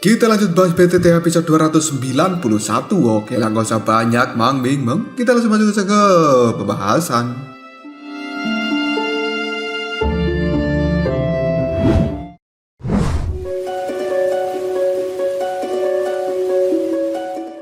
Kita lanjut bahas BTT episode 291. Oke lah, gak usah banyak mang. Kita langsung masuk saja ke pembahasan.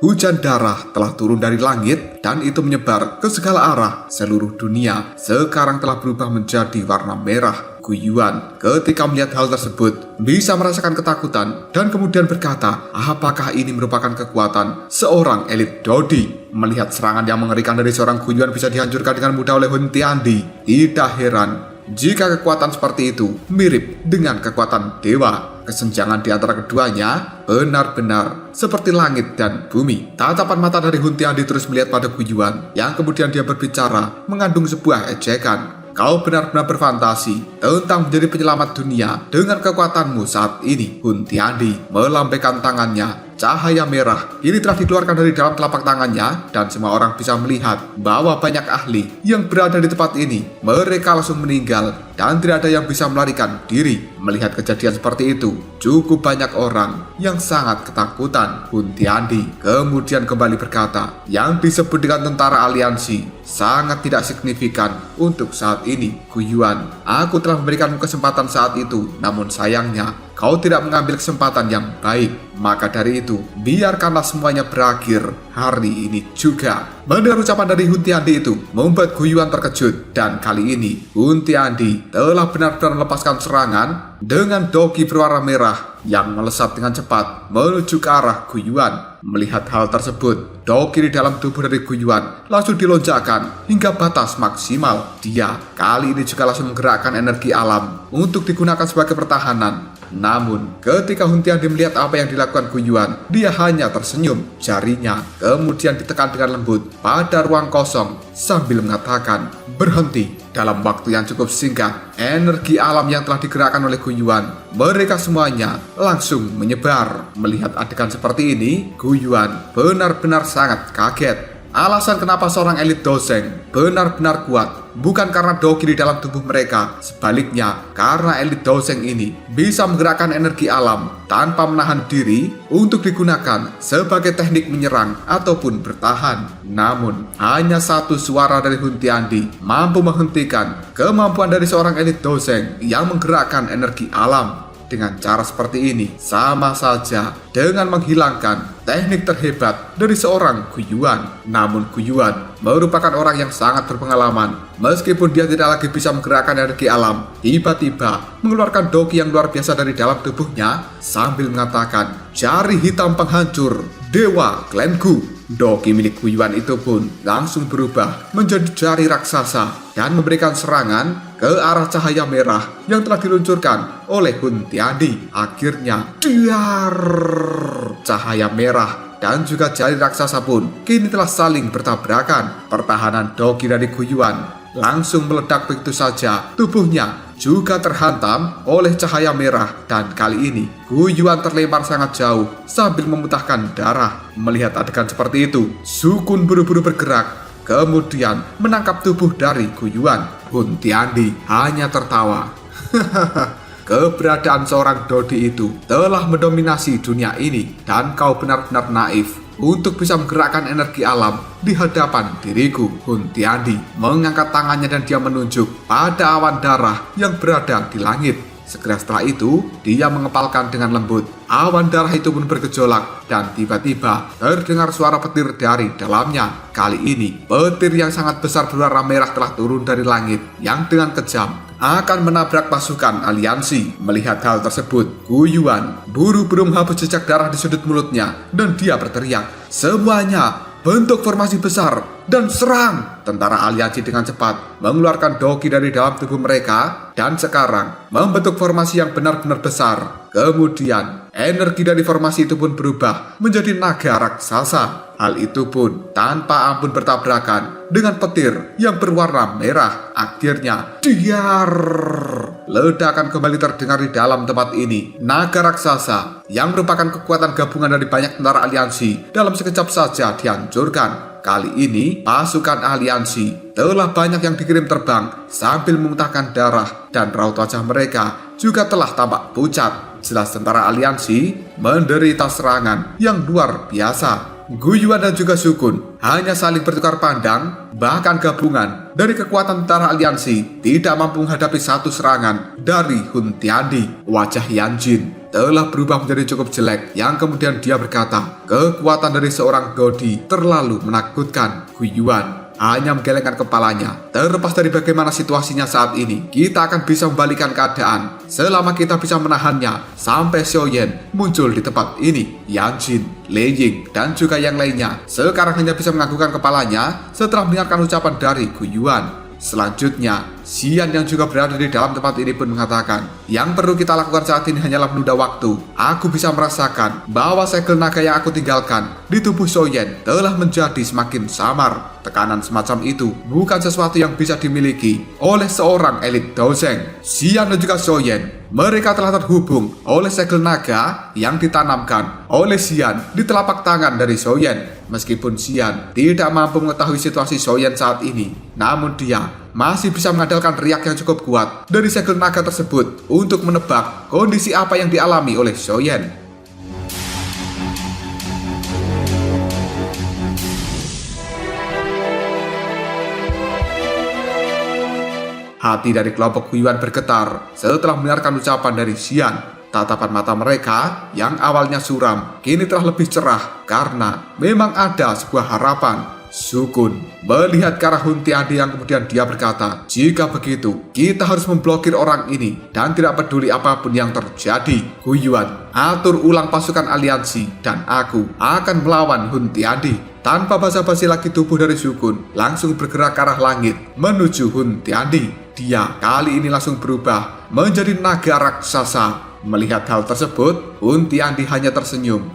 Hujan darah telah turun dari langit dan itu menyebar ke segala arah. Seluruh dunia sekarang telah berubah menjadi warna merah. Guyuan ketika melihat hal tersebut bisa merasakan ketakutan dan kemudian berkata, apakah ini merupakan kekuatan seorang elit Dodi? Melihat serangan yang mengerikan dari seorang Guyuan bisa dihancurkan dengan mudah oleh Hun Tiandi, tidak heran jika kekuatan seperti itu mirip dengan kekuatan dewa. Kesenjangan di antara keduanya benar-benar seperti langit dan bumi. Tatapan mata dari Hun Tiandi terus melihat pada Guyuan yang kemudian dia berbicara mengandung sebuah ejekan. Kau benar-benar berfantasi tentang menjadi penyelamat dunia dengan kekuatanmu saat ini. Hun Tiandi melambaikan tangannya. Cahaya merah ini telah dikeluarkan dari dalam telapak tangannya dan semua orang bisa melihat bahwa banyak ahli yang berada di tempat ini. Mereka langsung meninggal dan tidak ada yang bisa melarikan diri. Melihat kejadian seperti itu, cukup banyak orang yang sangat ketakutan. Hun Tiandi kemudian kembali berkata, yang disebut dengan tentara aliansi sangat tidak signifikan untuk saat ini. Guyuan, aku telah memberikanmu kesempatan saat itu, namun sayangnya kau tidak mengambil kesempatan yang baik. Maka dari itu, biarkanlah semuanya berakhir hari ini juga. Mendengar ucapan dari Hun Tiandi itu membuat Guyuan terkejut. Dan kali ini Hun Tiandi telah benar-benar melepaskan serangan dengan doki berwarna merah yang melesat dengan cepat menuju ke arah Guyuan. Melihat hal tersebut, doki di dalam tubuh dari Guyuan langsung dilonjakkan hingga batas maksimal. Dia kali ini juga langsung menggerakkan energi alam untuk digunakan sebagai pertahanan. Namun, ketika Hun Tiandi melihat apa yang dilakukan Guyuan, dia hanya tersenyum. Jarinya kemudian ditekan dengan lembut pada ruang kosong sambil mengatakan, berhenti. Dalam waktu yang cukup singkat, energi alam yang telah digerakkan oleh Guyuan, mereka semuanya langsung menyebar. Melihat adegan seperti ini, Guyuan benar-benar sangat kaget. Alasan kenapa seorang elit Doseng benar-benar kuat bukan karena doki di dalam tubuh mereka. Sebaliknya, karena elit Doseng ini bisa menggerakkan energi alam tanpa menahan diri untuk digunakan sebagai teknik menyerang ataupun bertahan. Namun, hanya satu suara dari Hun Tiandi mampu menghentikan kemampuan dari seorang elit Doseng yang menggerakkan energi alam. Dengan cara seperti ini, sama saja dengan menghilangkan teknik terhebat dari seorang Guyuan. Namun Guyuan merupakan orang yang sangat berpengalaman. Meskipun dia tidak lagi bisa menggerakkan energi alam, tiba-tiba mengeluarkan doki yang luar biasa dari dalam tubuhnya sambil mengatakan, jari hitam penghancur dewa klanku. Doki milik Guyuan itu pun langsung berubah menjadi jari raksasa dan memberikan serangan ke arah cahaya merah yang telah diluncurkan oleh Hun Tiandi. Akhirnya, diar! Cahaya merah dan juga jari raksasa pun kini telah saling bertabrakan. Pertahanan doki dari Guyuan langsung meledak begitu saja. Tubuhnya juga terhantam oleh cahaya merah dan kali ini Guyuan terlempar sangat jauh sambil memuntahkan darah. Melihat adegan seperti itu, Sukun buru-buru bergerak kemudian menangkap tubuh dari Guyuan. Hun Tiandi hanya tertawa. Keberadaan seorang Dodi itu telah mendominasi dunia ini dan kau benar-benar naif untuk bisa menggerakkan energi alam di hadapan diriku. Hun Tiandi mengangkat tangannya dan dia menunjuk pada awan darah yang berada di langit. Segera setelah itu, dia mengepalkan dengan lembut. Awan darah itu pun bergejolak dan tiba-tiba terdengar suara petir dari dalamnya. Kali ini, petir yang sangat besar berwarna merah telah turun dari langit yang dengan kejam akan menabrak pasukan aliansi. Melihat hal tersebut, Guyuan buru-buru menghapus jejak darah di sudut mulutnya dan dia berteriak, semuanya bentuk formasi besar dan serang. Tentara aliansi dengan cepat mengeluarkan doki dari dalam tubuh mereka dan sekarang membentuk formasi yang benar-benar besar. Kemudian energi dari formasi itu pun berubah menjadi naga raksasa. Hal itu pun tanpa ampun bertabrakan dengan petir yang berwarna merah. Akhirnya, diar! Ledakan kembali terdengar di dalam tempat ini. Naga raksasa yang merupakan kekuatan gabungan dari banyak tentara aliansi dalam sekejap saja dihancurkan. Kali ini, pasukan aliansi telah banyak yang dikirim terbang sambil memuntahkan darah dan raut wajah mereka juga telah tampak pucat. jelas tentara aliansi menderita serangan yang luar biasa. Gu Yuan dan juga Shukun hanya saling bertukar pandang, bahkan gabungan dari kekuatan tentara aliansi tidak mampu menghadapi satu serangan dari Hun Tiandi. Wajah Yan Jin telah berubah menjadi cukup jelek, yang kemudian dia berkata, kekuatan dari seorang Godi terlalu menakutkan. Gu Yuan hanya menggelengkan kepalanya. Terlepas dari bagaimana situasinya saat ini, kita akan bisa membalikan keadaan selama kita bisa menahannya sampai Xiaoyan muncul di tempat ini. Yan Jin, Lei Ying, dan juga yang lainnya sekarang hanya bisa menganggukkan kepalanya setelah mendengarkan ucapan dari Gu Yuan. Selanjutnya, Xian yang juga berada di dalam tempat ini pun mengatakan, yang perlu kita lakukan saat ini hanyalah menunda waktu. Aku bisa merasakan bahwa segel naga yang aku tinggalkan di tubuh Xiaoyan telah menjadi semakin samar. Tekanan semacam itu bukan sesuatu yang bisa dimiliki oleh seorang elit Dozeng. Xian dan juga Xiaoyan, mereka telah terhubung oleh segel naga yang ditanamkan oleh Xian di telapak tangan dari Xiaoyan. Meskipun Xian tidak mampu mengetahui situasi Xiaoyan saat ini, namun dia masih bisa mengandalkan riak yang cukup kuat dari segel naga tersebut untuk menebak kondisi apa yang dialami oleh Xiaoyan. Hati dari kelompok Gu Yuan bergetar setelah mendengarkan ucapan dari Xian. Tatapan mata mereka yang awalnya suram kini telah lebih cerah karena memang ada sebuah harapan. Shukun melihat ke arah Hun Tiandi yang kemudian dia berkata, jika begitu kita harus memblokir orang ini dan tidak peduli apapun yang terjadi. Gu Yuan, atur ulang pasukan aliansi dan aku akan melawan Hun Tiandi. Tanpa basa-basi lagi, tubuh dari Shukun langsung bergerak ke arah langit menuju Hun Tiandi. Dia kali ini langsung berubah menjadi naga raksasa. Melihat hal tersebut, Hun Tiandi hanya tersenyum.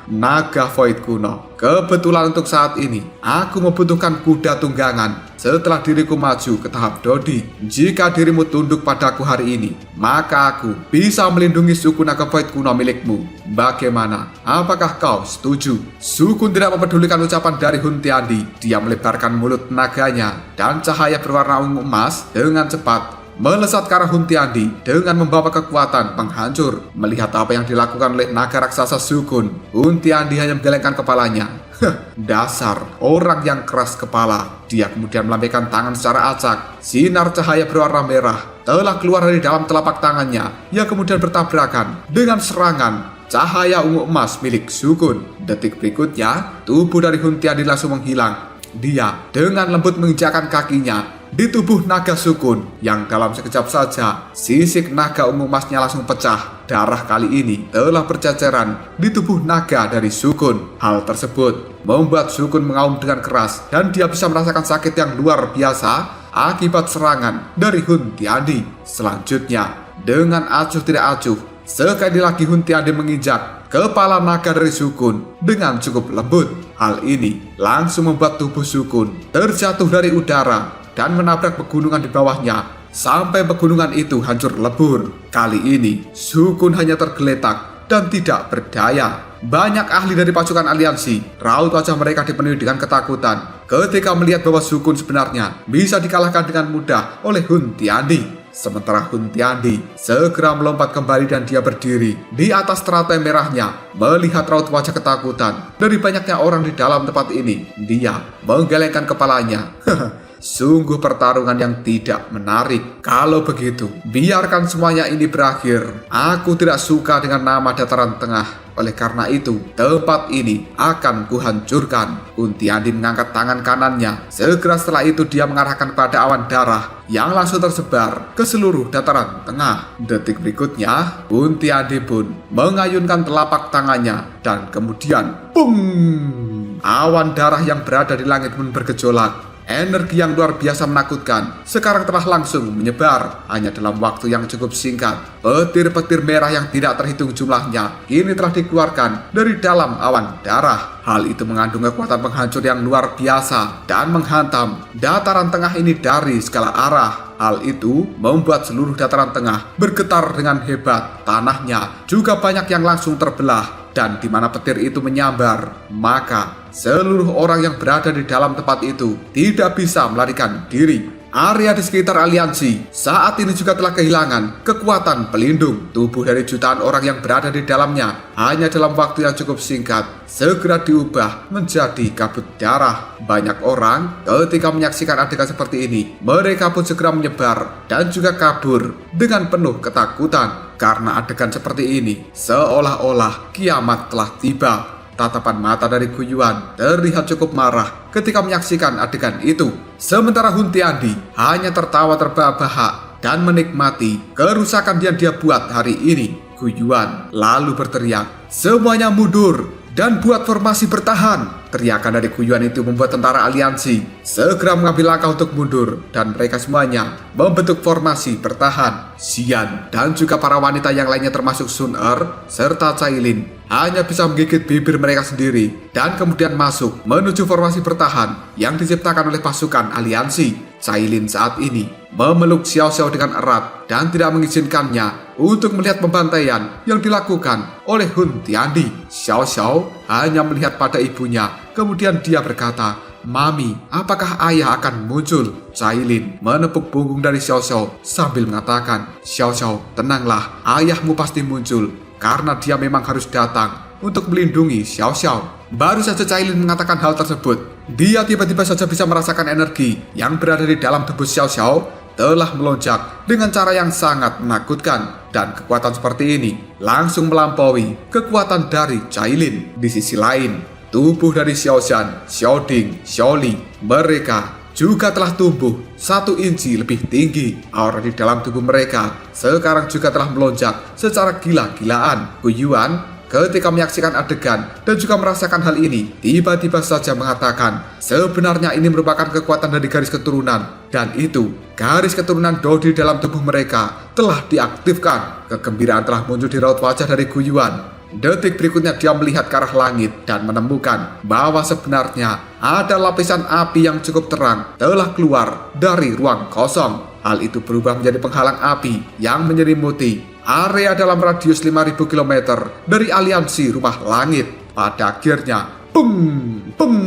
Naga Void kuno. Kebetulan untuk saat ini, aku membutuhkan kuda tunggangan setelah diriku maju ke tahap Dodi. Jika dirimu tunduk padaku hari ini, maka aku bisa melindungi suku naga Void kuno milikmu. Bagaimana? Apakah kau setuju? Shukun tidak mempedulikan ucapan dari Hun Tiandi. Dia melebarkan mulut naganya dan cahaya berwarna ungu emas dengan cepat melesat ke arah Hun Tiandi dengan membawa kekuatan penghancur. Melihat apa yang dilakukan oleh naga raksasa Shukun, Hun Tiandi hanya menggelengkan kepalanya. Dasar orang yang keras kepala. Dia kemudian melambaikan tangan secara acak. Sinar cahaya berwarna merah telah keluar dari dalam telapak tangannya yang kemudian bertabrakan dengan serangan cahaya ungu emas milik Shukun. Detik berikutnya, tubuh dari Hun Tiandi langsung menghilang. Dia dengan lembut menginjakkan kakinya di tubuh naga Shukun yang dalam sekejap saja sisik naga ungu emasnya langsung pecah. Darah kali ini telah berceceran di tubuh naga dari Shukun. Hal tersebut membuat Shukun mengaum dengan keras dan dia bisa merasakan sakit yang luar biasa akibat serangan dari Hun Tiandi. Selanjutnya, dengan acuh tidak acuh, sekali lagi Hun Tiandi menginjak kepala naga dari Shukun dengan cukup lembut. Hal ini langsung membuat tubuh Shukun terjatuh dari udara dan menabrak pegunungan di bawahnya sampai pegunungan itu hancur lebur. Kali ini Shukun hanya tergeletak dan tidak berdaya. Banyak ahli dari pasukan aliansi, raut wajah mereka dipenuhi dengan ketakutan ketika melihat bahwa Shukun sebenarnya bisa dikalahkan dengan mudah oleh Hun Tiandi. Sementara Hun Tiandi segera melompat kembali dan dia berdiri di atas teratai merahnya. Melihat raut wajah ketakutan dari banyaknya orang di dalam tempat ini, dia menggelengkan kepalanya. Sungguh pertarungan yang tidak menarik. Kalau begitu, biarkan semuanya ini berakhir. Aku tidak suka dengan nama Dataran Tengah. Oleh karena itu, tempat ini akan kuhancurkan. Hun Tiandi mengangkat tangan kanannya. Segera setelah itu dia mengarahkan pada awan darah yang langsung tersebar ke seluruh Dataran Tengah. Detik berikutnya, Hun Tiandi pun mengayunkan telapak tangannya dan kemudian bung! Awan darah yang berada di langit pun bergejolak. Energi yang luar biasa menakutkan sekarang telah langsung menyebar. Hanya dalam waktu yang cukup singkat, petir-petir merah yang tidak terhitung jumlahnya kini telah dikeluarkan dari dalam awan darah. Hal itu mengandung kekuatan penghancur yang luar biasa dan menghantam Dataran Tengah ini dari segala arah. Hal itu membuat seluruh Dataran Tengah bergetar dengan hebat. Tanahnya juga banyak yang langsung terbelah. Dan di mana petir itu menyambar, maka seluruh orang yang berada di dalam tempat itu tidak bisa melarikan diri. Area di sekitar aliansi saat ini juga telah kehilangan kekuatan pelindung. Tubuh dari jutaan orang yang berada di dalamnya hanya dalam waktu yang cukup singkat segera diubah menjadi kabut darah. Banyak orang ketika menyaksikan adegan seperti ini, mereka pun segera menyebar dan juga kabur dengan penuh ketakutan. Karena adegan seperti ini seolah-olah kiamat telah tiba. Tatapan mata dari Gu Yuan terlihat cukup marah ketika menyaksikan adegan itu. Sementara Hun Tiandi hanya tertawa terbahak-bahak dan menikmati kerusakan yang dia buat hari ini. Gu Yuan lalu berteriak, "Semuanya mundur dan buat formasi bertahan." Teriakan dari Gu Yuan itu membuat tentara aliansi segera mengambil langkah untuk mundur dan mereka semuanya membentuk formasi bertahan. Xian dan juga para wanita yang lainnya termasuk Sun Er serta Cailin hanya bisa menggigit bibir mereka sendiri dan kemudian masuk menuju formasi bertahan yang diciptakan oleh pasukan aliansi. Cailin saat ini memeluk Xiao Xiao dengan erat dan tidak mengizinkannya untuk melihat pembantaian yang dilakukan oleh Hun Tiandi. Xiao Xiao hanya melihat pada ibunya, kemudian dia berkata, "Mami, apakah ayah akan muncul?" Cailin menepuk punggung dari Xiao Xiao sambil mengatakan, "Xiao Xiao, tenanglah, ayahmu pasti muncul karena dia memang harus datang untuk melindungi Xiao Xiao." Baru saja Cailin mengatakan hal tersebut, dia tiba-tiba saja bisa merasakan energi yang berada di dalam tubuh Xiao Xiao telah melonjak dengan cara yang sangat menakutkan, dan kekuatan seperti ini langsung melampaui kekuatan dari Cailin. Di sisi lain, tubuh dari Xiao Zhan, Xiao Ding, Xiao Li, mereka juga telah tumbuh 1 inci lebih tinggi. Aura di dalam tubuh mereka sekarang juga telah melonjak secara gila-gilaan. Gu Yuan ketika menyaksikan adegan dan juga merasakan hal ini, tiba-tiba saja mengatakan, sebenarnya ini merupakan kekuatan dari garis keturunan, dan itu garis keturunan Dou di dalam tubuh mereka telah diaktifkan. Kegembiraan telah muncul di raut wajah dari Gu Yuan. Detik berikutnya dia melihat ke arah langit dan menemukan bahwa sebenarnya ada lapisan api yang cukup terang telah keluar dari ruang kosong. Hal itu berubah menjadi penghalang api yang menyelimuti area dalam radius 5.000 km dari aliansi rumah langit. Pada akhirnya, peng, peng.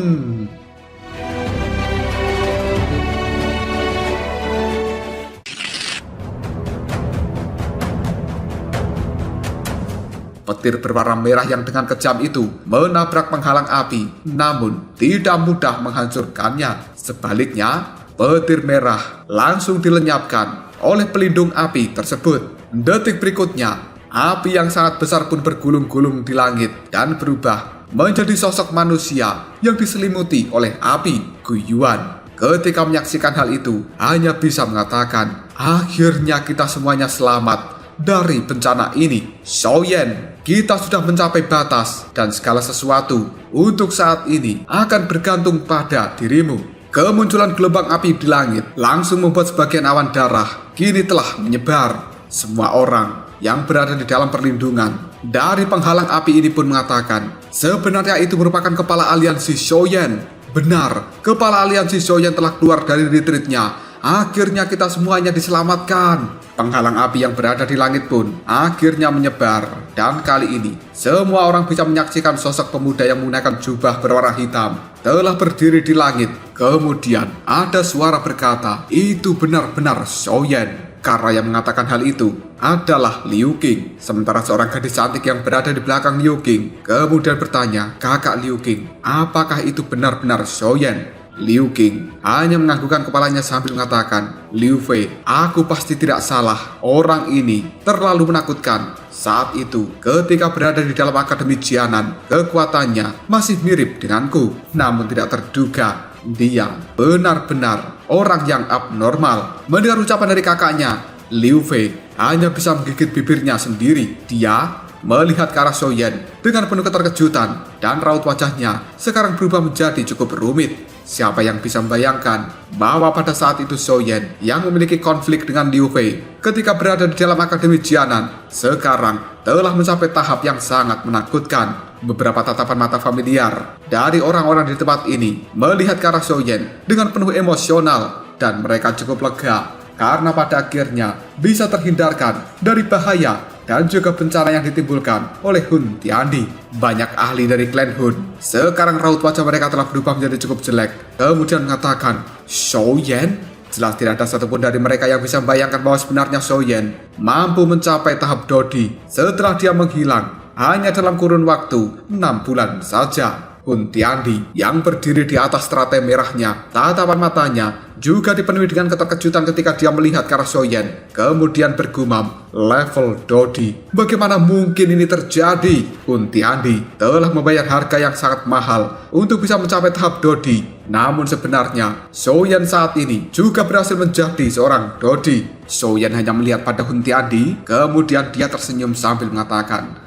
Petir berwarna merah yang dengan kejam itu menabrak penghalang api, namun tidak mudah menghancurkannya. Sebaliknya, petir merah langsung dilenyapkan oleh pelindung api tersebut. Detik berikutnya, api yang sangat besar pun bergulung-gulung di langit dan berubah menjadi sosok manusia yang diselimuti oleh api. Gu Yuan ketika menyaksikan hal itu hanya bisa mengatakan, akhirnya kita semuanya selamat dari bencana ini. Xiaoyan, kita sudah mencapai batas dan segala sesuatu untuk saat ini akan bergantung pada dirimu. Kemunculan gelombang api di langit langsung membuat sebagian awan darah kini telah menyebar. Semua orang yang berada di dalam perlindungan dari penghalang api ini pun mengatakan, sebenarnya itu merupakan kepala aliansi Xiaoyan. Benar, kepala aliansi Xiaoyan telah keluar dari retreatnya. Akhirnya kita semuanya diselamatkan. Penghalang api yang berada di langit pun akhirnya menyebar. Dan kali ini, semua orang bisa menyaksikan sosok pemuda yang menggunakan jubah berwarna hitam telah berdiri di langit. Kemudian ada suara berkata, itu benar-benar Xiaoyan. Karena yang mengatakan hal itu adalah Liu Qing. Sementara seorang gadis cantik yang berada di belakang Liu Qing kemudian bertanya, kakak Liu Qing, apakah itu benar-benar Xiaoyan? Liu Qing hanya menganggukkan kepalanya sambil mengatakan, Liu Fei, aku pasti tidak salah. Orang ini terlalu menakutkan. Saat itu, ketika berada di dalam Akademi Jianan, kekuatannya masih mirip denganku. Namun tidak terduga, dia benar-benar orang yang abnormal. Mendengar ucapan dari kakaknya, Liu Fei hanya bisa menggigit bibirnya sendiri. Dia melihat ke arah Xiaoyan dengan penuh keterkejutan dan raut wajahnya sekarang berubah menjadi cukup rumit. Siapa yang bisa membayangkan bahwa pada saat itu Xiaoyan yang memiliki konflik dengan Liu Fei ketika berada di dalam Akademi Jianan sekarang telah mencapai tahap yang sangat menakutkan. Beberapa tatapan mata familiar dari orang-orang di tempat ini melihat ke arah Xiaoyan dengan penuh emosional dan mereka cukup lega karena pada akhirnya bisa terhindarkan dari bahaya dan juga bencana yang ditimbulkan oleh Hun Tiandi. Banyak ahli dari klan Hun sekarang raut wajah mereka telah berubah menjadi cukup jelek, kemudian mengatakan, Xiaoyan, Jelas tidak ada satupun dari mereka yang bisa membayangkan bahwa sebenarnya Soyen mampu mencapai tahap Dodi setelah dia menghilang hanya dalam kurun waktu 6 bulan saja. Hun Tiandi yang berdiri di atas teratai merahnya, tatapan matanya juga dipenuhi dengan keterkejutan ketika dia melihat ke arah Soyen, kemudian bergumam, level Dodi. Bagaimana mungkin ini terjadi? Hun Tiandi telah membayar harga yang sangat mahal untuk bisa mencapai tahap Dodi. Namun sebenarnya Soyen saat ini juga berhasil menjadi seorang Dodi. Soyen hanya melihat pada Hun Tiandi, kemudian dia tersenyum sambil mengatakan,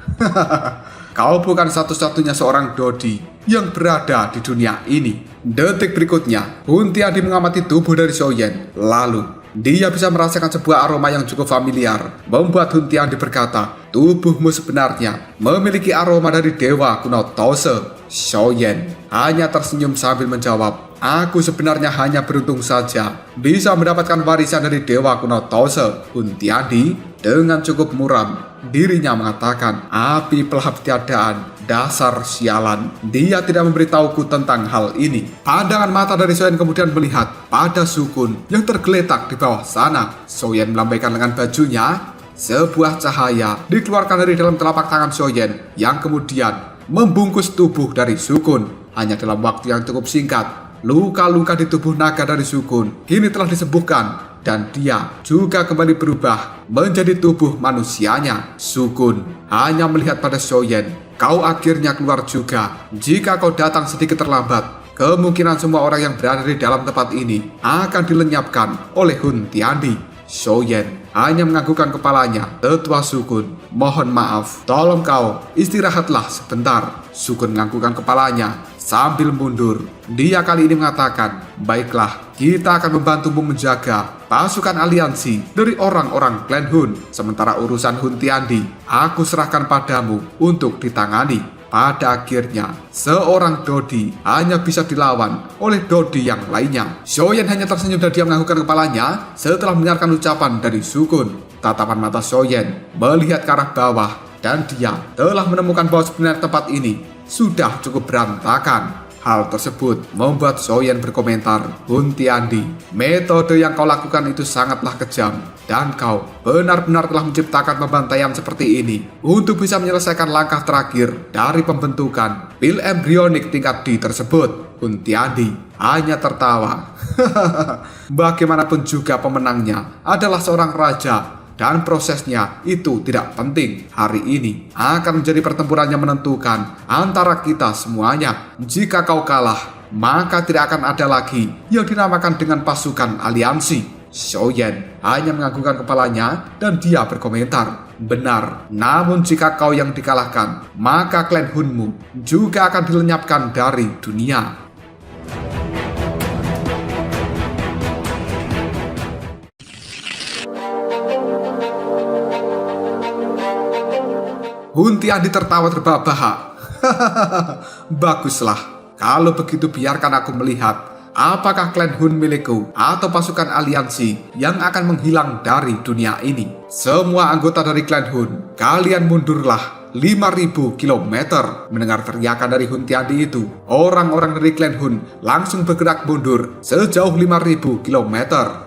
kau bukan satu-satunya seorang Dodi yang berada di dunia ini. Detik berikutnya, Hun Tiandi mengamati tubuh dari Soyen. Lalu, dia bisa merasakan sebuah aroma yang cukup familiar, membuat Hun Tiandi berkata, tubuhmu sebenarnya memiliki aroma dari dewa kuno Tose. Soyen hanya tersenyum sambil menjawab, aku sebenarnya hanya beruntung saja bisa mendapatkan warisan dari dewa kuno Tose. Hun Tiandi dengan cukup muram, dirinya mengatakan, api pelahap tiadaan, dasar sialan. Dia tidak memberitahuku tentang hal ini. Pandangan mata dari Soyen kemudian melihat pada Sukun yang tergeletak di bawah sana. Soyen melambaikan lengan bajunya. Sebuah cahaya dikeluarkan dari dalam telapak tangan Soyen yang kemudian membungkus tubuh dari Sukun. Hanya dalam waktu yang cukup singkat, luka-luka di tubuh naga dari Sukun kini telah disembuhkan dan dia juga kembali berubah menjadi tubuh manusianya. Sukun hanya melihat pada Soyen, kau akhirnya keluar juga. Jika kau datang sedikit terlambat, kemungkinan semua orang yang berada di dalam tempat ini akan dilenyapkan oleh Hun Tiandi. Soyen hanya menganggukkan kepalanya. Tetua Sukun, mohon maaf, tolong kau istirahatlah sebentar. Sukun menganggukkan kepalanya sambil mundur. Dia kali ini mengatakan, baiklah, kita akan membantumu menjaga pasukan aliansi dari orang-orang klan Hun. Sementara urusan Hun Tiandi, aku serahkan padamu untuk ditangani. Pada akhirnya, seorang Dodi hanya bisa dilawan oleh Dodi yang lainnya. Soyen hanya tersenyum dan dia menganggukkan kepalanya setelah mendengarkan ucapan dari Sukun. Tatapan mata Soyen melihat ke arah bawah dan dia telah menemukan bahwa sebenarnya tempat ini sudah cukup berantakan. Hal tersebut membuat Soyen berkomentar, Hun Tiandi, metode yang kau lakukan itu sangatlah kejam dan kau benar-benar telah menciptakan pembantaian seperti ini untuk bisa menyelesaikan langkah terakhir dari pembentukan pil embrionik tingkat D tersebut. Hun Tiandi hanya tertawa. Bagaimanapun juga pemenangnya adalah seorang raja. Dan prosesnya itu tidak penting. Hari ini akan menjadi pertempuran yang menentukan antara kita semuanya. Jika kau kalah, maka tidak akan ada lagi yang dinamakan dengan pasukan aliansi. Soyen hanya menganggukkan kepalanya dan dia berkomentar, benar, namun jika kau yang dikalahkan, maka klan Hunmu juga akan dilenyapkan dari dunia. Hun Tiandi tertawa terbahak-bahak. Baguslah, kalau begitu biarkan aku melihat apakah klan Hun milikku atau pasukan aliansi yang akan menghilang dari dunia ini. Semua anggota dari klan Hun, kalian mundurlah 5.000 km. Mendengar teriakan dari Hun Tiandi itu, orang-orang dari klan Hun langsung bergerak mundur sejauh 5.000 km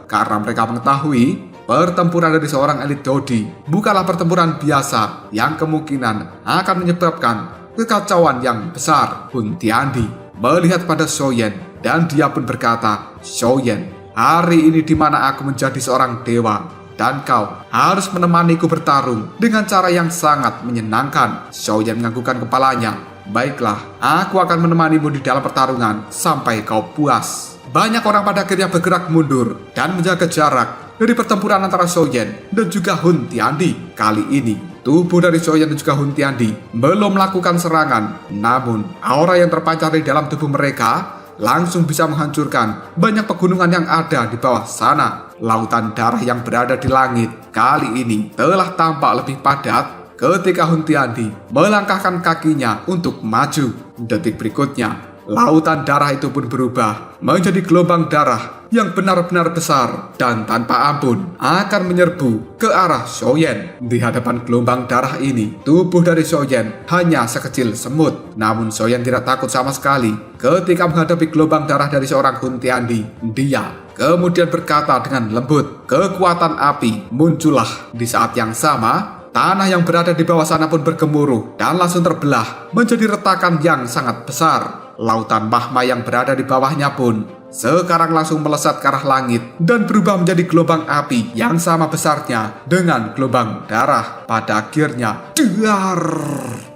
karena mereka mengetahui pertempuran dari seorang elit Dodi bukanlah pertempuran biasa yang kemungkinan akan menyebabkan kekacauan yang besar. Hun Tiandi melihat pada Soyen dan dia pun berkata, Soyen, hari ini di mana aku menjadi seorang dewa dan kau harus menemaniku bertarung dengan cara yang sangat menyenangkan. Soyen menganggukkan kepalanya. Baiklah, aku akan menemanimu di dalam pertarungan sampai kau puas. Banyak orang pada akhirnya bergerak mundur dan menjaga jarak dari pertempuran antara Soyen dan juga Hun Tiandi. Kali ini, tubuh dari Soyen dan juga Hun Tiandi belum melakukan serangan. Namun, aura yang terpancar di dalam tubuh mereka langsung bisa menghancurkan banyak pegunungan yang ada di bawah sana. Lautan darah yang berada di langit kali ini telah tampak lebih padat ketika Hun Tiandi melangkahkan kakinya untuk maju. Detik berikutnya, lautan darah itu pun berubah menjadi gelombang darah yang benar-benar besar dan tanpa ampun akan menyerbu ke arah Soyen. Di hadapan gelombang darah ini, tubuh dari Soyen hanya sekecil semut. Namun Soyen tidak takut sama sekali ketika menghadapi gelombang darah dari seorang Hun Tiandi. Dia kemudian berkata dengan lembut, kekuatan api muncullah. Di saat yang sama, tanah yang berada di bawah sana pun bergemuruh dan langsung terbelah menjadi retakan yang sangat besar. Lautan magma yang berada di bawahnya pun sekarang langsung melesat ke arah langit dan berubah menjadi gelombang api yang sama besarnya dengan gelombang darah. Pada akhirnya, dar!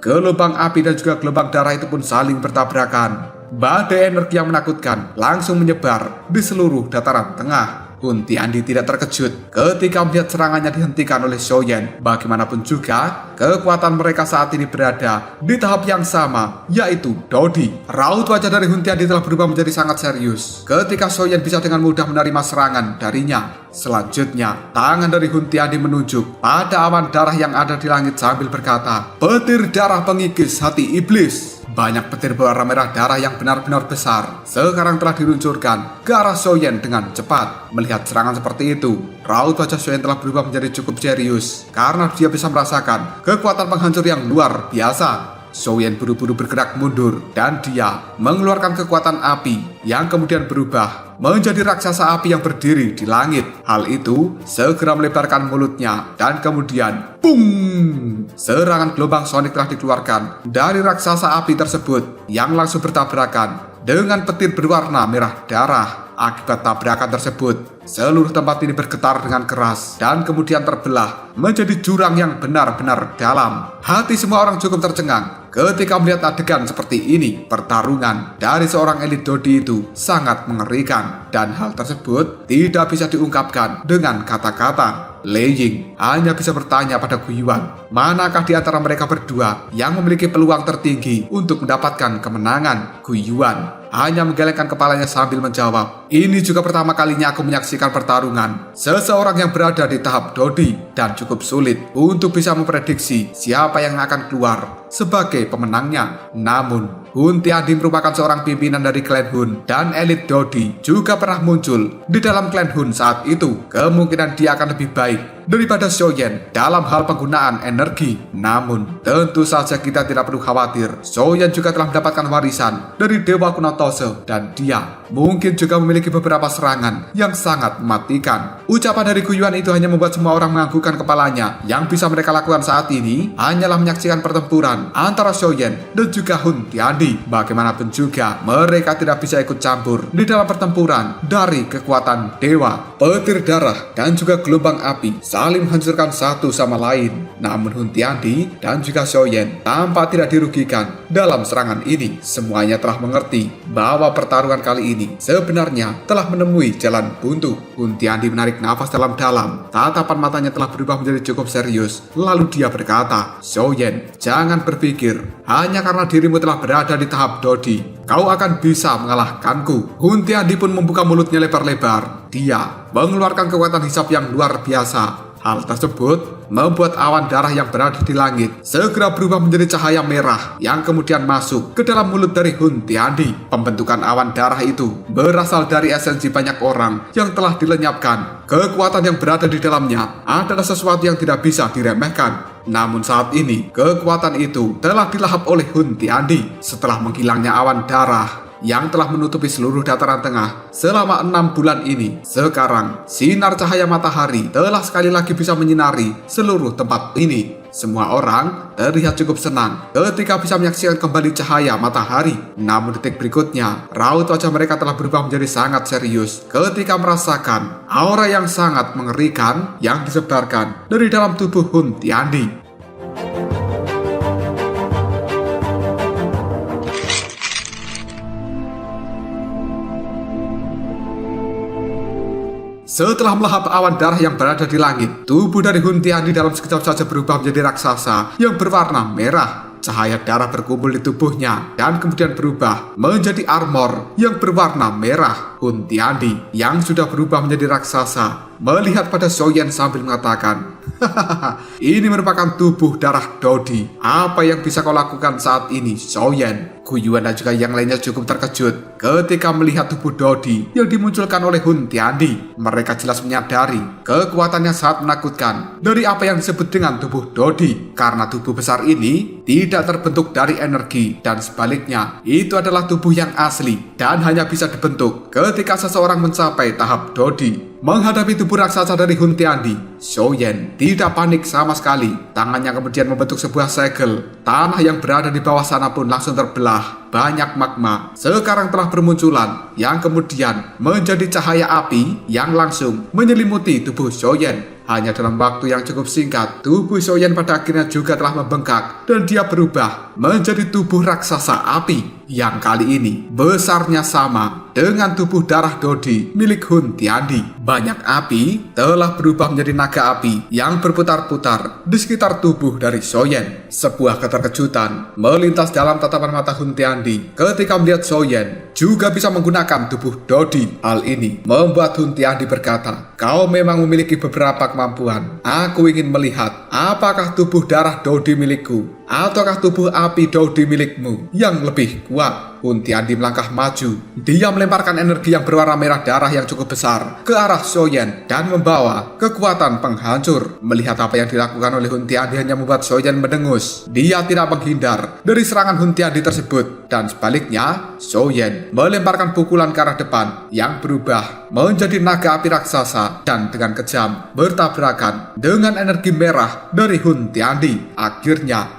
Gelombang api dan juga gelombang darah itu pun saling bertabrakan. Badai energi yang menakutkan langsung menyebar di seluruh dataran tengah. Hun Tiandi tidak terkejut ketika melihat serangannya dihentikan oleh Xiaoyan. Bagaimanapun juga, kekuatan mereka saat ini berada di tahap yang sama, yaitu Dodi. Raut wajah dari Hun Tiandi telah berubah menjadi sangat serius ketika Xiaoyan bisa dengan mudah menerima serangan darinya. Selanjutnya, tangan dari Hun Tiandi menunjuk pada awan darah yang ada di langit sambil berkata, petir darah pengikis hati iblis. Banyak petir berwarna merah darah yang benar-benar besar sekarang telah diluncurkan ke arah Xiaoyan dengan cepat. Melihat serangan seperti itu, raut wajah Xiaoyan telah berubah menjadi cukup serius karena dia bisa merasakan kekuatan penghancur yang luar biasa. Xiaoyan buru-buru bergerak mundur dan dia mengeluarkan kekuatan api yang kemudian berubah menjadi raksasa api yang berdiri di langit. Hal itu segera melebarkan mulutnya dan kemudian boom! Serangan gelombang sonik telah dikeluarkan dari raksasa api tersebut yang langsung bertabrakan dengan petir berwarna merah darah. Akibat tabrakan tersebut, seluruh tempat ini bergetar dengan keras dan kemudian terbelah menjadi jurang yang benar-benar dalam. Hati semua orang cukup tercengang ketika melihat adegan seperti ini. Pertarungan dari seorang elit Dodi itu sangat mengerikan dan hal tersebut tidak bisa diungkapkan dengan kata-kata. Lei Ying hanya bisa bertanya pada Gu Yuan, manakah di antara mereka berdua yang memiliki peluang tertinggi untuk mendapatkan kemenangan. Gu Yuan hanya menggelengkan kepalanya sambil menjawab, ini juga pertama kalinya aku menyaksikan pertarungan seseorang yang berada di tahap Dodi dan cukup sulit untuk bisa memprediksi siapa yang akan keluar sebagai pemenangnya. Namun, Hun Tiandi merupakan seorang pimpinan dari klan Hun dan elit Dodi juga pernah muncul di dalam klan Hun saat itu. Kemungkinan dia akan lebih baik daripada Xiaoyan dalam hal penggunaan energi. Namun, tentu saja kita tidak perlu khawatir. Xiaoyan juga telah mendapatkan warisan dari Dewa Kuno Tose dan dia mungkin juga memiliki beberapa serangan yang sangat mematikan. Ucapan dari Gu Yuan itu hanya membuat semua orang menganggukkan kepalanya. Yang bisa mereka lakukan saat ini hanyalah menyaksikan pertempuran antara Xiaoyan dan juga Hun Tiandi. Bagaimanapun juga, mereka tidak bisa ikut campur di dalam pertempuran dari kekuatan dewa. Petir darah dan juga gelombang api saling menghancurkan satu sama lain. Namun Hun Tiandi dan juga Xiaoyan tampak tidak dirugikan dalam serangan ini. Semuanya telah mengerti bahwa pertarungan kali ini sebenarnya telah menemui jalan buntu. Hun Tiandi menarik nafas dalam-dalam. Tatapan matanya telah berubah menjadi cukup serius. Lalu dia berkata, Xiaoyan, jangan berpikir hanya karena dirimu telah berada di tahap Dodi, kau akan bisa mengalahkanku. Hun Tiandi pun membuka mulutnya lebar-lebar. Dia mengeluarkan kekuatan hisap yang luar biasa. Hal tersebut membuat awan darah yang berada di langit segera berubah menjadi cahaya merah yang kemudian masuk ke dalam mulut dari Hun Tiandi. Pembentukan awan darah itu berasal dari esensi banyak orang yang telah dilenyapkan. Kekuatan yang berada di dalamnya adalah sesuatu yang tidak bisa diremehkan. Namun saat ini, kekuatan itu telah dilahap oleh Hun Tiandi. Setelah menghilangnya awan darah yang telah menutupi seluruh dataran tengah selama 6 bulan ini, sekarang sinar cahaya matahari telah sekali lagi bisa menyinari seluruh tempat ini. Semua orang terlihat cukup senang ketika bisa menyaksikan kembali cahaya matahari. Namun detik berikutnya, raut wajah mereka telah berubah menjadi sangat serius ketika merasakan aura yang sangat mengerikan yang disebarkan dari dalam tubuh Hun Tiandi. Setelah melahap awan darah yang berada di langit, tubuh dari Hun Tiandi dalam sekejap saja berubah menjadi raksasa yang berwarna merah. Cahaya darah berkumpul di tubuhnya dan kemudian berubah menjadi armor yang berwarna merah. Hun Tiandi yang sudah berubah menjadi raksasa melihat pada Xiaoyan sambil mengatakan, hahaha, ini merupakan tubuh darah Dodi. Apa yang bisa kau lakukan saat ini, Xiaoyan? Gu Yuan dan juga yang lainnya cukup terkejut ketika melihat tubuh Dodi yang dimunculkan oleh Hun Tiandi. Mereka jelas menyadari kekuatan yang sangat menakutkan dari apa yang disebut dengan tubuh Dodi, karena tubuh besar ini tidak terbentuk dari energi, dan sebaliknya itu adalah tubuh yang asli dan hanya bisa dibentuk ketika seseorang mencapai tahap Dodi. Menghadapi tubuh raksasa dari Hun Tiandi, Zhou Yan tidak panik sama sekali. Tangannya kemudian membentuk sebuah segel. Tanah yang berada di bawah sana pun langsung terbelah. Banyak magma sekarang telah bermunculan yang kemudian menjadi cahaya api yang langsung menyelimuti tubuh Zhou Yan. Hanya dalam waktu yang cukup singkat, tubuh Zhou Yan pada akhirnya juga telah membengkak dan dia berubah menjadi tubuh raksasa api yang kali ini besarnya sama dengan tubuh darah Dodi milik Hun Tiandi. Banyak api telah berubah menjadi naga api yang berputar-putar di sekitar tubuh dari Zhou Yan. Sebuah keterkejutan melintas dalam tatapan mata Hun Tiandi ketika melihat Zhou Yan juga bisa menggunakan tubuh Dodi. Hal ini membuat Hun Tiandi berkata, "Kau memang memiliki beberapa kemampuan. Aku ingin melihat apakah tubuh darah Dodi milikku ataukah tubuh api Dodi milikmu yang lebih kuat." Hun Tiandi melangkah maju. Dia melemparkan energi yang berwarna merah darah yang cukup besar ke arah Zhou Yan dan membawa kekuatan penghancur. Melihat apa yang dilakukan oleh Hun Tiandi hanya membuat Zhou Yan mendengus. Dia tidak menghindar dari serangan Hun Tiandi tersebut, dan sebaliknya Zhou Yan melemparkan pukulan ke arah depan yang berubah menjadi naga api raksasa dan dengan kejam bertabrakan dengan energi merah dari Hun Tiandi. Akhirnya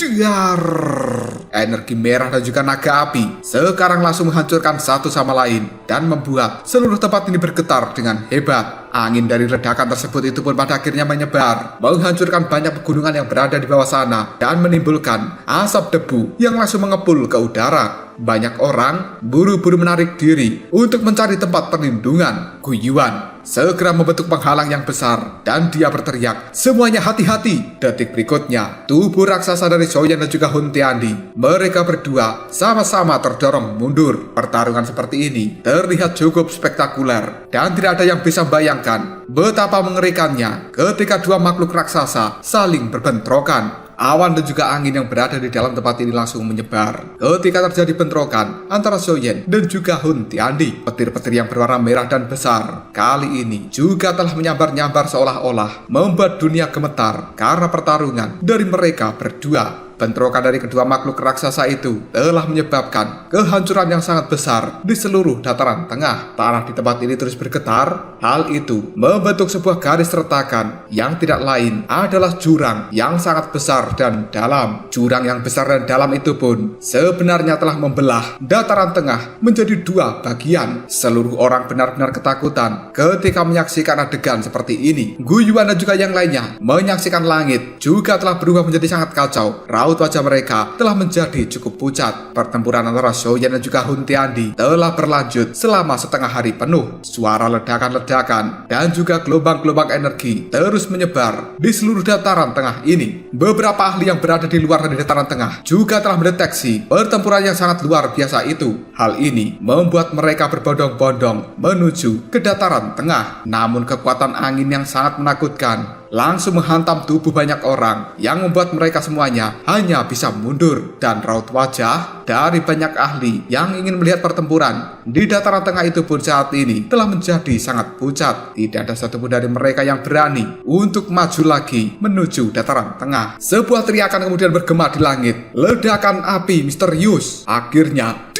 energi merah dan juga naga api sekarang langsung menghancurkan satu sama lain dan membuat seluruh tempat ini bergetar dengan hebat. Angin dari ledakan tersebut itu pun pada akhirnya menyebar, menghancurkan banyak pegunungan yang berada di bawah sana dan menimbulkan asap debu yang langsung mengepul ke udara. Banyak orang buru-buru menarik diri untuk mencari tempat perlindungan. Gu Yuan segera membentuk penghalang yang besar dan dia berteriak, "Semuanya hati-hati!" Detik berikutnya, tubuh raksasa dari Zhou Yan dan juga Hun Tiandi, mereka berdua sama-sama terdorong mundur. Pertarungan seperti ini terlihat cukup spektakuler dan tidak ada yang bisa membayangkan betapa mengerikannya ketika dua makhluk raksasa saling berbentrokan. Awan dan juga angin yang berada di dalam tempat ini langsung menyebar ketika terjadi bentrokan antara Zhou Yan dan juga Hun Tiandi. Petir-petir yang berwarna merah dan besar kali ini juga telah menyambar-nyambar seolah-olah membuat dunia gemetar karena pertarungan dari mereka berdua. Bentrokan dari kedua makhluk raksasa itu telah menyebabkan kehancuran yang sangat besar di seluruh dataran tengah. Tanah di tempat ini terus bergetar. Hal itu membentuk sebuah garis retakan yang tidak lain adalah jurang yang sangat besar dan dalam. Jurang yang besar dan dalam itu pun sebenarnya telah membelah dataran tengah menjadi dua bagian. Seluruh orang benar-benar ketakutan ketika menyaksikan adegan seperti ini. Gu Yuan dan juga yang lainnya menyaksikan langit juga telah berubah menjadi sangat kacau. Raut wajah mereka telah menjadi cukup pucat. Pertempuran antara Zhou Yan dan juga Hun Tiandi telah berlanjut selama setengah hari penuh. Suara ledakan-ledakan dan juga gelombang-gelombang energi terus menyebar di seluruh dataran tengah ini. Beberapa ahli yang berada di luar dari dataran tengah juga telah mendeteksi pertempuran yang sangat luar biasa itu. Hal ini membuat mereka berbondong-bondong menuju ke dataran tengah. Namun kekuatan angin yang sangat menakutkan langsung menghantam tubuh banyak orang yang membuat mereka semuanya hanya bisa mundur. Dan raut wajah dari banyak ahli yang ingin melihat pertempuran di dataran tengah itu pun saat ini telah menjadi sangat pucat. Tidak ada satupun dari mereka yang berani untuk maju lagi menuju dataran tengah. Sebuah teriakan kemudian bergema di langit. Ledakan api misterius. Akhirnya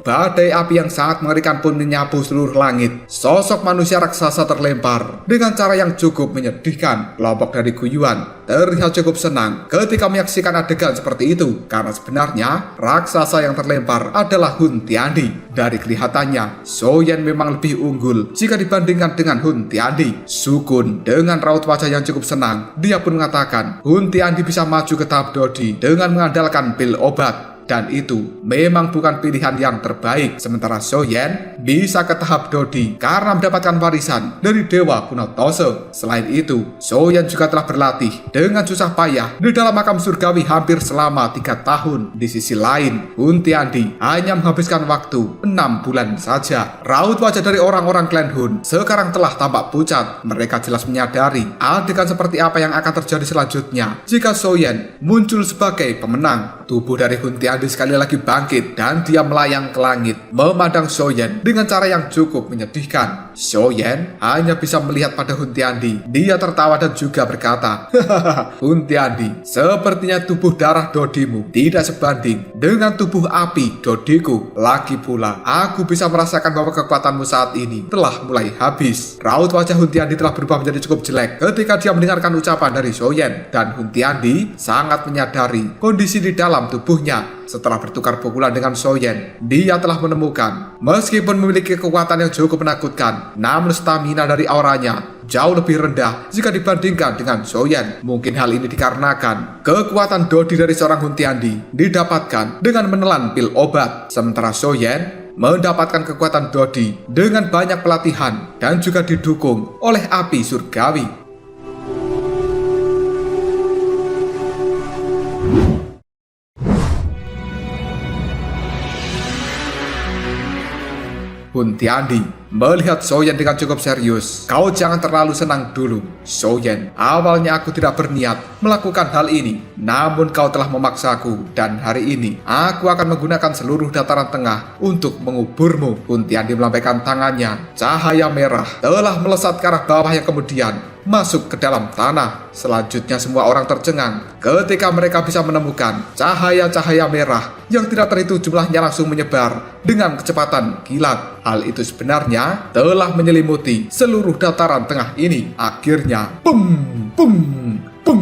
badai api yang sangat mengerikan pun menyapu seluruh langit. Sosok manusia raksasa terlempar dengan cara yang cukup menyedihkan. Kelompok dari Gu Yuan terlihat cukup senang ketika menyaksikan adegan seperti itu, karena sebenarnya raksasa yang terlempar adalah Hun Tiandi. Dari kelihatannya, Zhou Yan memang lebih unggul jika dibandingkan dengan Hun Tiandi. Sukun dengan raut wajah yang cukup senang, dia pun mengatakan Hun Tiandi bisa maju ke tahap Dodi dengan mengandalkan pil obat. Dan itu memang bukan pilihan yang terbaik. Sementara Zhou Yan bisa ke tahap Dodi karena mendapatkan warisan dari Dewa Kuno Tose. Selain itu, Zhou Yan juga telah berlatih dengan susah payah di dalam makam surgawi hampir selama 3 tahun. Di sisi lain, Hun Tiandi hanya menghabiskan waktu 6 bulan saja. Raut wajah dari orang-orang klan Hun sekarang telah tampak pucat. Mereka jelas menyadari adegan seperti apa yang akan terjadi selanjutnya jika Zhou Yan muncul sebagai pemenang. Tubuh dari Hun Tiandi Huntiandi sekali lagi bangkit dan dia melayang ke langit, memandang Xiaoyan dengan cara yang cukup menyedihkan. Xiaoyan hanya bisa melihat pada Huntiandi. Dia tertawa dan juga berkata, "Hahaha, Huntiandi, sepertinya tubuh darah dodimu tidak sebanding dengan tubuh api dodiku. Lagi pula, aku bisa merasakan bahwa kekuatanmu saat ini telah mulai habis." Raut wajah Huntiandi telah berubah menjadi cukup jelek ketika dia mendengarkan ucapan dari Xiaoyan, dan Huntiandi sangat menyadari kondisi di dalam tubuhnya. Setelah bertukar pukulan dengan Xiaoyan, dia telah menemukan meskipun memiliki kekuatan yang cukup menakutkan, namun stamina dari auranya jauh lebih rendah jika dibandingkan dengan Xiaoyan. Mungkin hal ini dikarenakan kekuatan dodi dari seorang Huntiandi didapatkan dengan menelan pil obat, sementara Xiaoyan mendapatkan kekuatan dodi dengan banyak pelatihan dan juga didukung oleh api surgawi. Huntiandi melihat Xiaoyan dengan cukup serius. "Kau jangan terlalu senang dulu, Xiaoyan. Awalnya aku tidak berniat melakukan hal ini, namun kau telah memaksaku, dan hari ini aku akan menggunakan seluruh dataran tengah untuk menguburmu." Huntiandi melambaikan tangannya. Cahaya merah telah melesat ke arah bawah yang kemudian masuk ke dalam tanah. Selanjutnya semua orang tercengang ketika mereka bisa menemukan cahaya-cahaya merah yang tidak terhitung jumlahnya langsung menyebar dengan kecepatan kilat. Hal itu sebenarnya telah menyelimuti seluruh dataran tengah ini. Akhirnya, pum, pum, pum,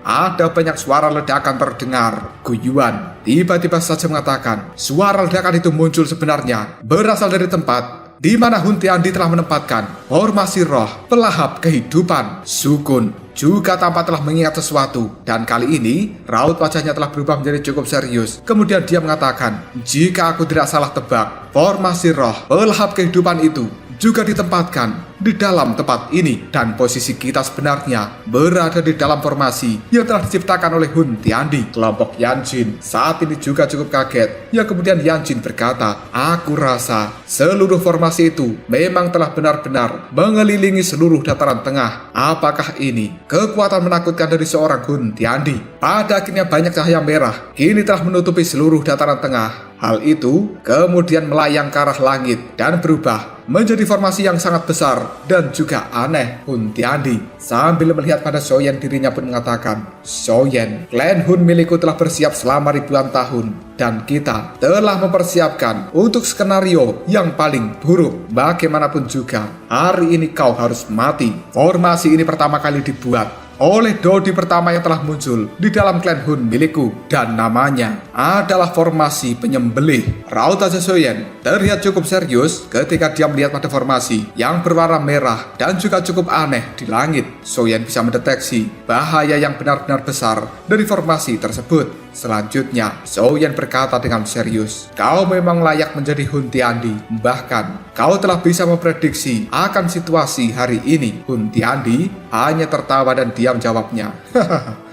ada banyak suara ledakan terdengar. Guiyuan tiba-tiba saja mengatakan, suara ledakan itu muncul sebenarnya berasal dari tempat di mana Huntiandi telah menempatkan formasi roh pelahap kehidupan. Sukun juga tampak telah mengingat sesuatu, dan kali ini raut wajahnya telah berubah menjadi cukup serius. Kemudian dia mengatakan, "Jika aku tidak salah tebak, formasi roh pelahap kehidupan itu juga ditempatkan di dalam tempat ini, dan posisi kita sebenarnya berada di dalam formasi yang telah diciptakan oleh Huntiandi." Kelompok Yanjin saat ini juga cukup kaget. Ya kemudian Yanjin berkata, "Aku rasa seluruh formasi itu memang telah benar-benar mengelilingi seluruh dataran tengah. Apakah ini kekuatan menakutkan dari seorang Huntiandi?" Pada akhirnya banyak cahaya merah kini telah menutupi seluruh dataran tengah. Hal itu kemudian melayang ke arah langit dan berubah menjadi formasi yang sangat besar dan juga aneh. Huntiandi sambil melihat pada Xiaoyan, dirinya pun mengatakan, "Xiaoyan, klan Hun milikku telah bersiap selama ribuan tahun, dan kita telah mempersiapkan untuk skenario yang paling buruk. Bagaimanapun juga, hari ini kau harus mati." Formasi ini pertama kali dibuat oleh dodi pertama yang telah muncul di dalam klan Hun milikku, dan namanya adalah formasi penyembelih. Raut wajah Xiaoyan terlihat cukup serius ketika dia melihat pada formasi yang berwarna merah dan juga cukup aneh di langit. Xiaoyan bisa mendeteksi bahaya yang benar-benar besar dari formasi tersebut. Selanjutnya, Xiaoyan berkata dengan serius, "Kau memang layak menjadi Huntiandi. Bahkan, kau telah bisa memprediksi akan situasi hari ini." Huntiandi hanya tertawa dan diam jawabnya,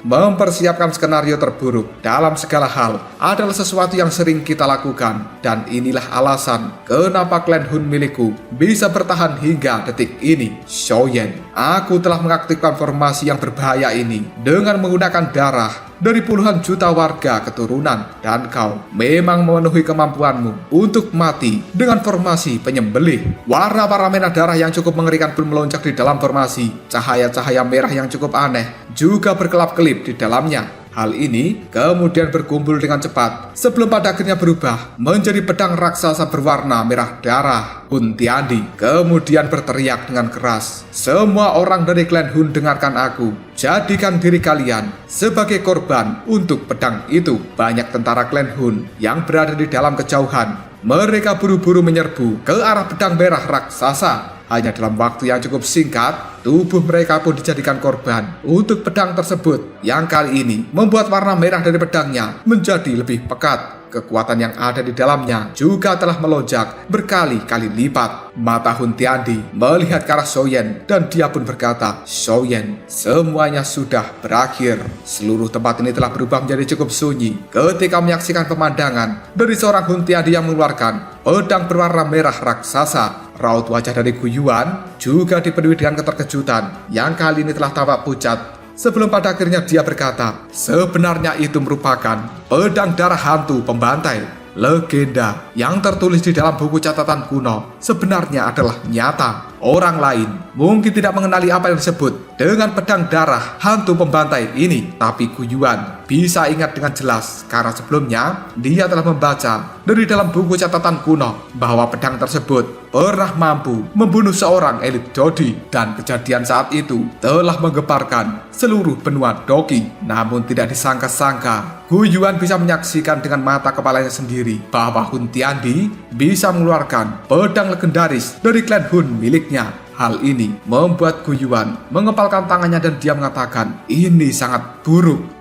"Mempersiapkan skenario terburuk dalam segala hal adalah sesuatu yang sering kita lakukan, dan inilah alasan kenapa klan Hun milikku bisa bertahan hingga detik ini. Xiaoyan, aku telah mengaktifkan formasi yang berbahaya ini dengan menggunakan darah dari puluhan juta warga keturunan, dan kau memang memenuhi kemampuanmu untuk mati dengan formasi penyembelih." Warna-warna merah darah yang cukup mengerikan pun melonjak di dalam formasi. Cahaya-cahaya merah yang cukup aneh juga berkelap-kelip di dalamnya. Hal ini kemudian berkumpul dengan cepat sebelum pada akhirnya berubah menjadi pedang raksasa berwarna merah darah. Huntiandi kemudian berteriak dengan keras, "Semua orang dari klan Hun, dengarkan aku. Jadikan diri kalian sebagai korban untuk pedang itu." Banyak tentara klan Hun yang berada di dalam kejauhan. Mereka buru-buru menyerbu ke arah pedang merah raksasa. Hanya dalam waktu yang cukup singkat, tubuh mereka pun dijadikan korban untuk pedang tersebut, yang kali ini membuat warna merah dari pedangnya menjadi lebih pekat. Kekuatan yang ada di dalamnya juga telah melonjak berkali-kali lipat. Mata Huntiandi melihat ke arah Xiaoyan, dan dia pun berkata, "Xiaoyan, semuanya sudah berakhir." Seluruh tempat ini telah berubah menjadi cukup sunyi ketika menyaksikan pemandangan dari seorang Huntiandi yang mengeluarkan pedang berwarna merah raksasa. Raut wajah dari Guiyuan juga dipenuhi dengan keterkejutan, yang kali ini telah tampak pucat sebelum pada akhirnya dia berkata, sebenarnya itu merupakan pedang darah hantu pembantai. Legenda yang tertulis di dalam buku catatan kuno sebenarnya adalah nyata. Orang lain mungkin tidak mengenali apa yang disebut dengan pedang darah hantu pembantai ini, tapi Gu Yuan bisa ingat dengan jelas karena sebelumnya dia telah membaca dari dalam buku catatan kuno bahwa pedang tersebut pernah mampu membunuh seorang elit Dodi, dan kejadian saat itu telah menggemparkan seluruh benua Doki. Namun tidak disangka-sangka Gu Yuan bisa menyaksikan dengan mata kepalanya sendiri bahwa Hun Tiandi bisa mengeluarkan pedang legendaris dari klan Hun miliknya. Hal ini membuat Gu Yuan mengepalkan tangannya dan dia mengatakan ini sangat buruk.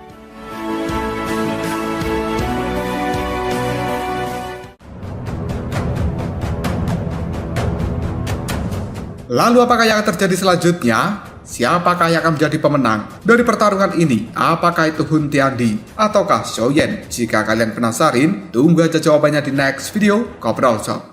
Lalu apakah yang akan terjadi selanjutnya? Siapakah yang akan menjadi pemenang dari pertarungan ini? Apakah itu Hun Tiandi ataukah Xiao Yan? Jika kalian penasaran, tunggu aja jawabannya di next video. Ngobrol Sob.